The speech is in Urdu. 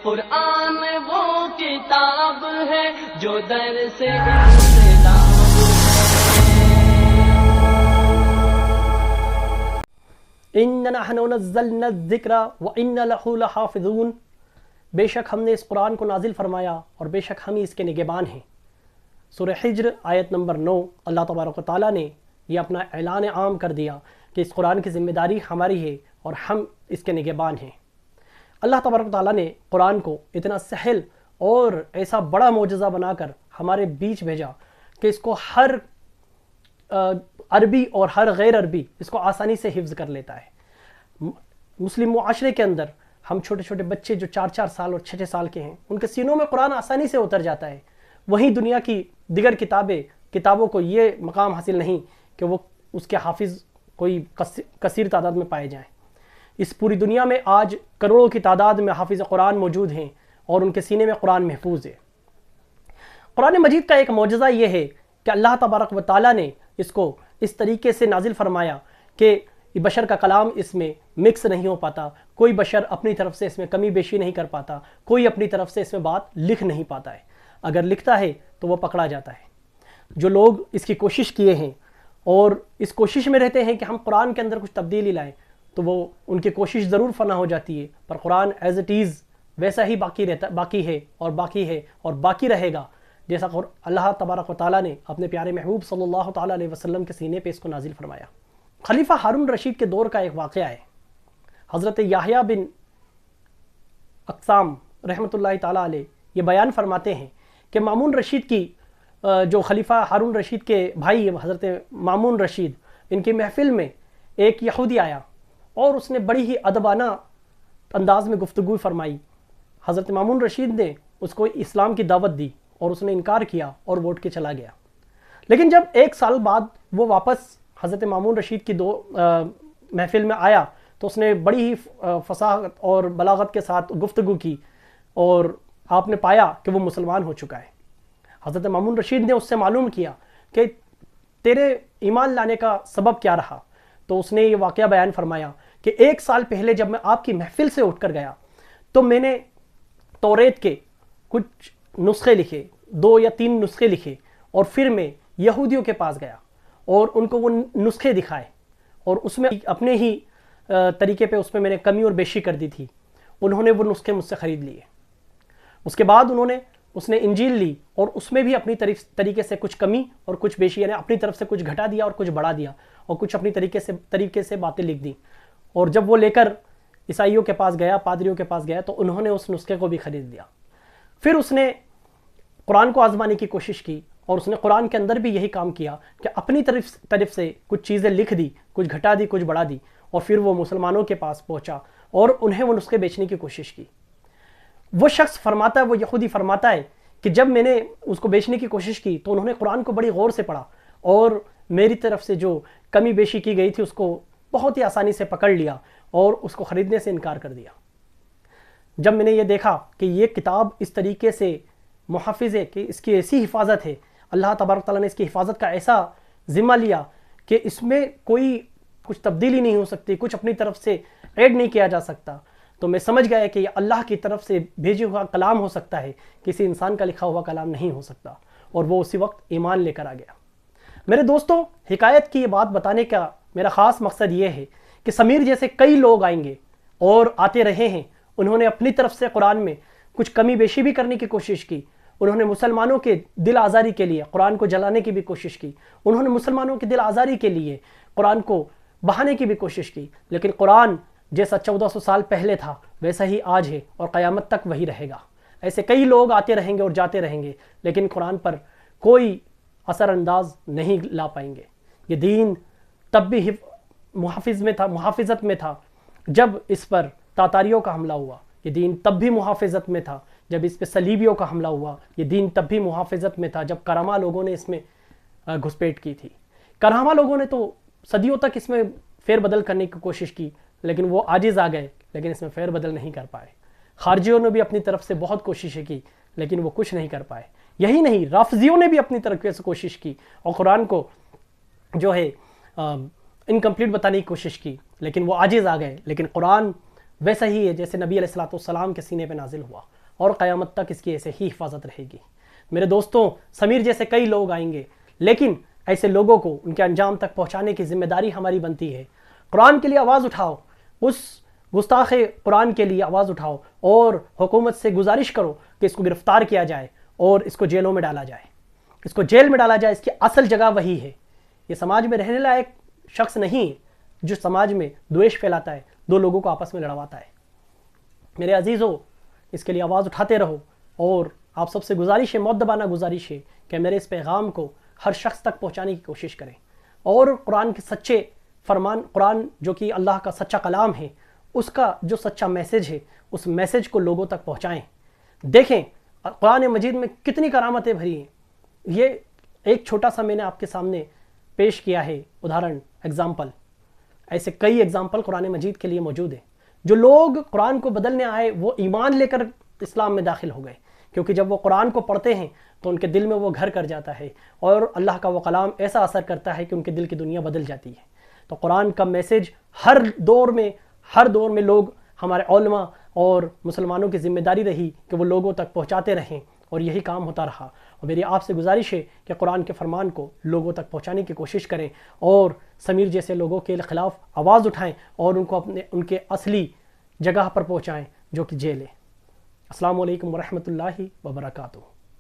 قرآن وہ کتاب ہے جو در سے انقلاب اِنَّا نَحْنُ نَزَّلْنَا الذِّكْرَ وَإِنَّا لَهُ لَحَافِظُونَ، بے شک ہم نے اس قرآن کو نازل فرمایا اور بے شک ہم ہی اس کے نگہبان ہیں۔ سورہ حجر آیت نمبر 9، اللہ تبارک و تعالیٰ نے یہ اپنا اعلان عام کر دیا کہ اس قرآن کی ذمہ داری ہماری ہے اور ہم اس کے نگہبان ہیں۔ اللہ تبارک و تعالیٰ نے قرآن کو اتنا سہل اور ایسا بڑا معجزہ بنا کر ہمارے بیچ بھیجا کہ اس کو ہر عربی اور ہر غیر عربی اس کو آسانی سے حفظ کر لیتا ہے۔ مسلم معاشرے کے اندر ہم چھوٹے چھوٹے بچے جو 4 سال اور 6 سال کے ہیں، ان کے سینوں میں قرآن آسانی سے اتر جاتا ہے۔ وہیں دنیا کی دیگر کتابوں کو یہ مقام حاصل نہیں کہ وہ اس کے حافظ کوئی کثیر تعداد میں پائے جائیں۔ اس پوری دنیا میں آج کروڑوں کی تعداد میں حافظ قرآن موجود ہیں اور ان کے سینے میں قرآن محفوظ ہے۔ قرآن مجید کا ایک معجزہ یہ ہے کہ اللہ تبارک و تعالیٰ نے اس کو اس طریقے سے نازل فرمایا کہ بشر کا کلام اس میں مکس نہیں ہو پاتا، کوئی بشر اپنی طرف سے اس میں کمی بیشی نہیں کر پاتا، کوئی اپنی طرف سے اس میں بات لکھ نہیں پاتا ہے۔ اگر لکھتا ہے تو وہ پکڑا جاتا ہے۔ جو لوگ اس کی کوشش کیے ہیں اور اس کوشش میں رہتے ہیں کہ ہم قرآن کے اندر کچھ تبدیلی لائیں، تو وہ ان کی کوشش ضرور فنا ہو جاتی ہے، پر قرآن ایز اٹ از ویسا ہی باقی ہے اور باقی رہے گا جیسا اللہ تبارک و تعالیٰ نے اپنے پیارے محبوب صلی اللہ تعالیٰ علیہ وسلم کے سینے پہ اس کو نازل فرمایا۔ خلیفہ ہارون رشید کے دور کا ایک واقعہ ہے۔ حضرت یحییٰ بن اقسام رحمۃ اللہ تعالیٰ علیہ یہ بیان فرماتے ہیں کہ مامون رشید کی جو خلیفہ ہارون رشید کے بھائی حضرت مامون رشید، ان کی محفل میں ایک یہودی آیا اور اس نے بڑی ہی ادبانہ انداز میں گفتگو فرمائی۔ حضرت مامون رشید نے اس کو اسلام کی دعوت دی اور اس نے انکار کیا اور ووٹ کے چلا گیا۔ لیکن جب 1 سال بعد وہ واپس حضرت مامون رشید کی محفل میں آیا تو اس نے بڑی ہی فصاحت اور بلاغت کے ساتھ گفتگو کی اور آپ نے پایا کہ وہ مسلمان ہو چکا ہے۔ حضرت مامون رشید نے اس سے معلوم کیا کہ تیرے ایمان لانے کا سبب کیا رہا، تو اس نے یہ واقعہ بیان فرمایا کہ 1 سال پہلے جب میں آپ کی محفل سے اٹھ کر گیا تو میں نے توریت کے کچھ نسخے لکھے، 2 یا 3 نسخے لکھے، اور پھر میں یہودیوں کے پاس گیا اور ان کو وہ نسخے دکھائے اور اس میں اپنے ہی طریقے پہ اس میں میں نے کمی اور بیشی کر دی تھی۔ انہوں نے وہ نسخے مجھ سے خرید لیے۔ اس کے بعد اس نے انجیل لی اور اس میں بھی اپنی طریقے سے کچھ کمی اور کچھ بیشی، یعنی اپنی طرف سے کچھ گھٹا دیا اور کچھ بڑھا دیا اور کچھ اپنی طریقے سے باتیں لکھ دیں۔ اور جب وہ لے کر عیسائیوں کے پاس گیا، پادریوں کے پاس گیا، تو انہوں نے اس نسخے کو بھی خرید لیا۔ پھر اس نے قرآن کو آزمانے کی کوشش کی اور اس نے قرآن کے اندر بھی یہی کام کیا کہ اپنی طرف سے کچھ چیزیں لکھ دی، کچھ گھٹا دی، کچھ بڑھا دی، اور پھر وہ مسلمانوں کے پاس پہنچا اور انہیں وہ نسخے بیچنے کی کوشش کی۔ وہ شخص فرماتا ہے، وہ یہودی فرماتا ہے کہ جب میں نے اس کو بیچنے کی کوشش کی تو انہوں نے قرآن کو بڑی غور سے پڑھا اور میری طرف سے جو کمی بیشی کی گئی تھی اس کو بہت ہی آسانی سے پکڑ لیا اور اس کو خریدنے سے انکار کر دیا۔ جب میں نے یہ دیکھا کہ یہ کتاب اس طریقے سے محافظ ہے کہ اس کی ایسی حفاظت ہے، اللہ تبارک تعالیٰ نے اس کی حفاظت کا ایسا ذمہ لیا کہ اس میں کوئی کچھ تبدیلی نہیں ہو سکتی، کچھ اپنی طرف سے ایڈ نہیں کیا جا سکتا، تو میں سمجھ گیا کہ یہ اللہ کی طرف سے بھیجا ہوا کلام ہو سکتا ہے، کسی انسان کا لکھا ہوا کلام نہیں ہو سکتا، اور وہ اسی وقت ایمان لے کر آ گیا۔ میرے دوستوں، حکایت کی یہ بات بتانے کا میرا خاص مقصد یہ ہے کہ سمیر جیسے کئی لوگ آئیں گے اور آتے رہے ہیں، انہوں نے اپنی طرف سے قرآن میں کچھ کمی بیشی بھی کرنے کی کوشش کی، انہوں نے مسلمانوں کے دل آزاری کے لیے قرآن کو جلانے کی بھی کوشش کی، انہوں نے مسلمانوں کے دل آزاری کے لیے قرآن کو بہانے کی بھی کوشش کی، لیکن قرآن جیسا 1400 سال پہلے تھا ویسا ہی آج ہے اور قیامت تک وہی رہے گا۔ ایسے کئی لوگ آتے رہیں گے اور جاتے رہیں گے، لیکن قرآن پر کوئی اثر انداز نہیں لا پائیں گے۔ یہ دین تب بھی محافظت میں تھا جب اس پر تاتاریوں کا حملہ ہوا، یہ دین تب بھی محافظت میں تھا جب اس پہ صلیبیوں کا حملہ ہوا، یہ دین تب بھی محافظت میں تھا جب کرامہ لوگوں نے اس میں گھسپیٹ کی تھی۔ کرامہ لوگوں نے تو صدیوں تک اس میں فیر بدل کرنے کی کوشش کی، لیکن وہ عاجز آ گئے، لیکن اس میں فیر بدل نہیں کر پائے۔ خارجیوں نے بھی اپنی طرف سے بہت کوششیں کی، لیکن وہ کچھ نہیں کر پائے۔ یہی نہیں، رافضیوں نے بھی اپنی طرف سے کوشش کی اور قرآن کو جو ہے انکمپلیٹ بتانے کی کوشش کی، لیکن وہ عاجز آ گئے۔ لیکن قرآن ویسا ہی ہے جیسے نبی علیہ الصلوۃ والسلام کے سینے پہ نازل ہوا۔ اور قیامت تک اس کی ایسے ہی حفاظت رہے گی۔ میرے دوستوں، سمیر جیسے کئی لوگ آئیں گے، لیکن ایسے لوگوں کو ان کے انجام تک پہنچانے کی ذمہ داری ہماری بنتی ہے۔ قرآن کے لیے آواز اٹھاؤ، اس گستاخ قرآن کے لیے آواز اٹھاؤ، اور حکومت سے گزارش کرو کہ اس کو گرفتار کیا جائے اور اس کو جیلوں میں ڈالا جائے، اس کو جیل میں ڈالا جائے۔ اس کی اصل جگہ وہی ہے۔ یہ سماج میں رہنے لائق شخص نہیں جو سماج میں دویش پھیلاتا ہے، دو لوگوں کو آپس میں لڑواتا ہے۔ میرے عزیزوں، اس کے لیے آواز اٹھاتے رہو، اور آپ سب سے گزارش ہے، مؤدبانہ گزارش ہے کہ میرے اس پیغام کو ہر شخص تک پہنچانے کی کوشش کریں، اور قرآن کے سچے فرمان، قرآن جو کہ اللہ کا سچا کلام ہے، اس کا جو سچا میسج ہے، اس میسج کو لوگوں تک پہنچائیں۔ دیکھیں قرآن مجید میں کتنی کرامتیں بھری ہیں۔ یہ ایک چھوٹا سا میں نے آپ کے سامنے پیش کیا ہے ادھارن، ایگزامپل۔ ایسے کئی ایگزامپل قرآن مجید کے لیے موجود ہیں۔ جو لوگ قرآن کو بدلنے آئے وہ ایمان لے کر اسلام میں داخل ہو گئے، کیونکہ جب وہ قرآن کو پڑھتے ہیں تو ان کے دل میں وہ گھر کر جاتا ہے، اور اللہ کا وہ کلام ایسا اثر کرتا ہے کہ ان کے دل کی دنیا بدل جاتی ہے۔ تو قرآن کا میسج ہر دور میں لوگ، ہمارے علماء اور مسلمانوں کی ذمہ داری رہی کہ وہ لوگوں تک پہنچاتے رہیں، اور یہی کام ہوتا رہا۔ اور میری آپ سے گزارش ہے کہ قرآن کے فرمان کو لوگوں تک پہنچانے کی کوشش کریں، اور سمیر جیسے لوگوں کے خلاف آواز اٹھائیں، اور ان کو ان کے اصلی جگہ پر پہنچائیں جو کہ جیل ہے۔ السلام علیکم ورحمۃ اللہ وبرکاتہ۔